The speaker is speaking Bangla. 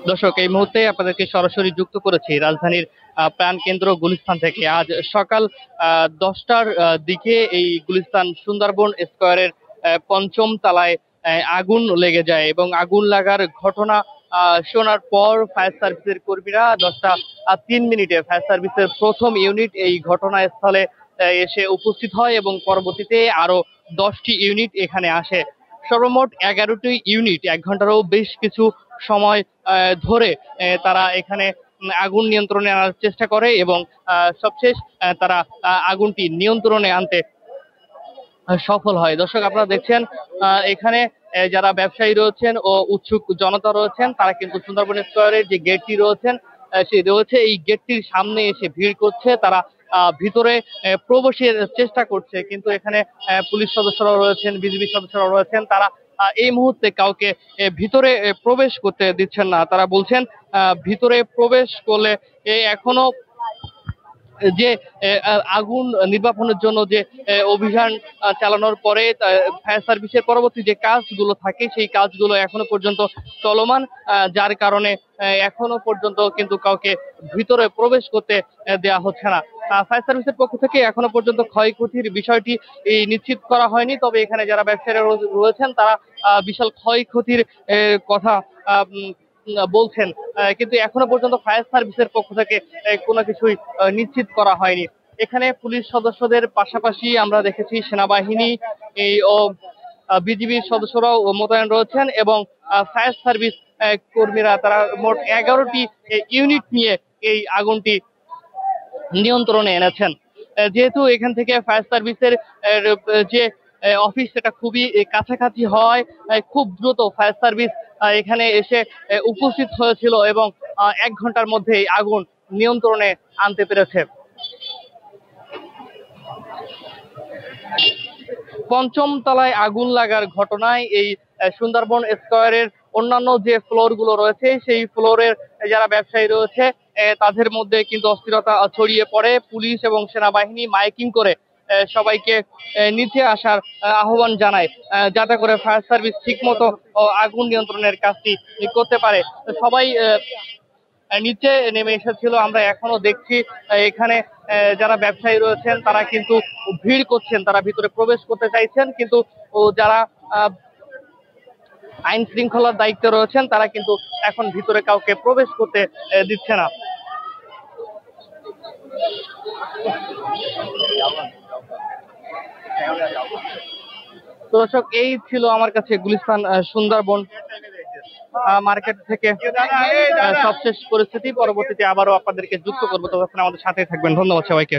দর্শক, এই মুহূর্তে আপনাদেরকে সরাসরি যুক্ত করেছি রাজধানীর প্রাণকেন্দ্র গুলিস্তান থেকে। আজ সকাল 10টার দিকে এই গুলিস্তান সুন্দরবন স্কয়ারের পঞ্চম তলায় আগুন লেগে যায় এবং আগুন লাগার ঘটনা শোনার পর ফায়ার সার্ভিসের কর্মীরা 10টা 3 মিনিটে ফায়ার সার্ভিসের প্রথম ইউনিট এই ঘটনাস্থলে এসে উপস্থিত হয় এবং পরবর্তীতে আরো 10টি ইউনিট এখানে আসে। সর্বমোট 11টি ইউনিট 1 ঘন্টারও বেশ কিছু সময় ধরে তারা এখানে আগুন নিয়ন্ত্রণে আনার চেষ্টা করে এবং সবশেষ তারা আগুনটি নিয়ন্ত্রণে আনতে সফল হয়। দর্শক, আপনারা দেখছেন এখানে যারা ব্যবসায়ী রয়েছেন ও উৎসুক জনতা রয়েছেন তারা কিন্তু সুন্দরবন স্কয়ারের যে গেটটি রয়েছেন এই গেটটির সামনে এসে ভিড় করছে। তারা ভিতরে প্রবেশের চেষ্টা করছে, কিন্তু এখানে পুলিশ সদস্যরাও রয়েছেন, বিজিবি সদস্যরাও রয়েছেন। তারা এই মুহূর্তে কাউকে ভিতরে প্রবেশ করতে দিচ্ছেন না। তারা বলছেন ভিতরে প্রবেশ করলে এখনো যে আগুন নির্বাপনের জন্য যে অভিযান চালানোর পরে ফায়ার সার্ভিসের পরবর্তী যে কাজগুলো থাকে সেই কাজগুলো এখনো পর্যন্ত চলমান, যার কারণে এখনো পর্যন্ত কিন্তু কাউকে ভিতরে প্রবেশ করতে দেওয়া হচ্ছে না। ফায়ার সার্ভিসের পক্ষ থেকে এখনো পর্যন্ত ক্ষয়ক্ষতির বিষয়টি নিশ্চিত করা হয়নি, তবে এখানে যারা ব্যবসায়ীরা রয়েছেন তারা বিশাল ক্ষয়ক্ষতির কথা বলছেন, কিন্তু এখনো পর্যন্ত ফায়ার সার্ভিসের পক্ষ থেকে কোনো কিছুই নিশ্চিত করা হয়নি। এখানে পুলিশ সদস্যদের পাশাপাশি আমরা দেখেছি সেনাবাহিনী ও বিজিবির সদস্যরাও মোতায়েন রয়েছেন এবং ফায়ার সার্ভিস কর্মীরা তারা মোট 11টি ইউনিট নিয়ে এই আগুনটি নিয়ন্ত্রণে এনেছেন। যেহেতু এখান থেকে ফায়ার সার্ভিসের যে অফিস সেটা খুবই কাছাকাছি হয়, খুব দ্রুত ফায়ার সার্ভিস এখানে এসে উপস্থিত হয়েছিল এবং 1 ঘন্টার মধ্যে আগুন নিয়ন্ত্রণে আনতে পেরেছে। পঞ্চম তলায় আগুন লাগার ঘটনায় এই সুন্দরবন স্কয়ারের অন্যান্য যে ফ্লোর গুলো রয়েছে সেই ফ্লোরের যারা ব্যবসায়ী রয়েছে তাদের মধ্যে কিন্তু অস্থিরতা ছড়িয়ে পড়ে। পুলিশ এবং সেনাবাহিনী মাইকিং করে সবাইকে নিচে আসার আহ্বান জানায়, যাতে করে ফায়ার সার্ভিস ঠিক মতো আগুন নিয়ন্ত্রণের কাজটি করতে পারে। সবাই নিচে নেমে এসেছিল। আমরা এখনো দেখছি এখানে যারা ব্যবসায়ী রয়েছেন তারা কিন্তু ভিড় করছেন, তারা ভিতরে প্রবেশ করতে চাইছেন, কিন্তু যারা আইন শৃঙ্খলার দায়িত্বে রয়েছেন তারা কিন্তু এখন ভিতরে কাউকে প্রবেশ করতে দিচ্ছে না। দর্শক, এই ছিল আমার কাছে গুলিস্তান সুন্দরবন মার্কেট থেকে সবশেষ পরিস্থিতি। পরবর্তীতে আবারও আপনাদেরকে যুক্ত করবো, ততক্ষণ আমাদের সাথে থাকবেন। ধন্যবাদ সবাইকে।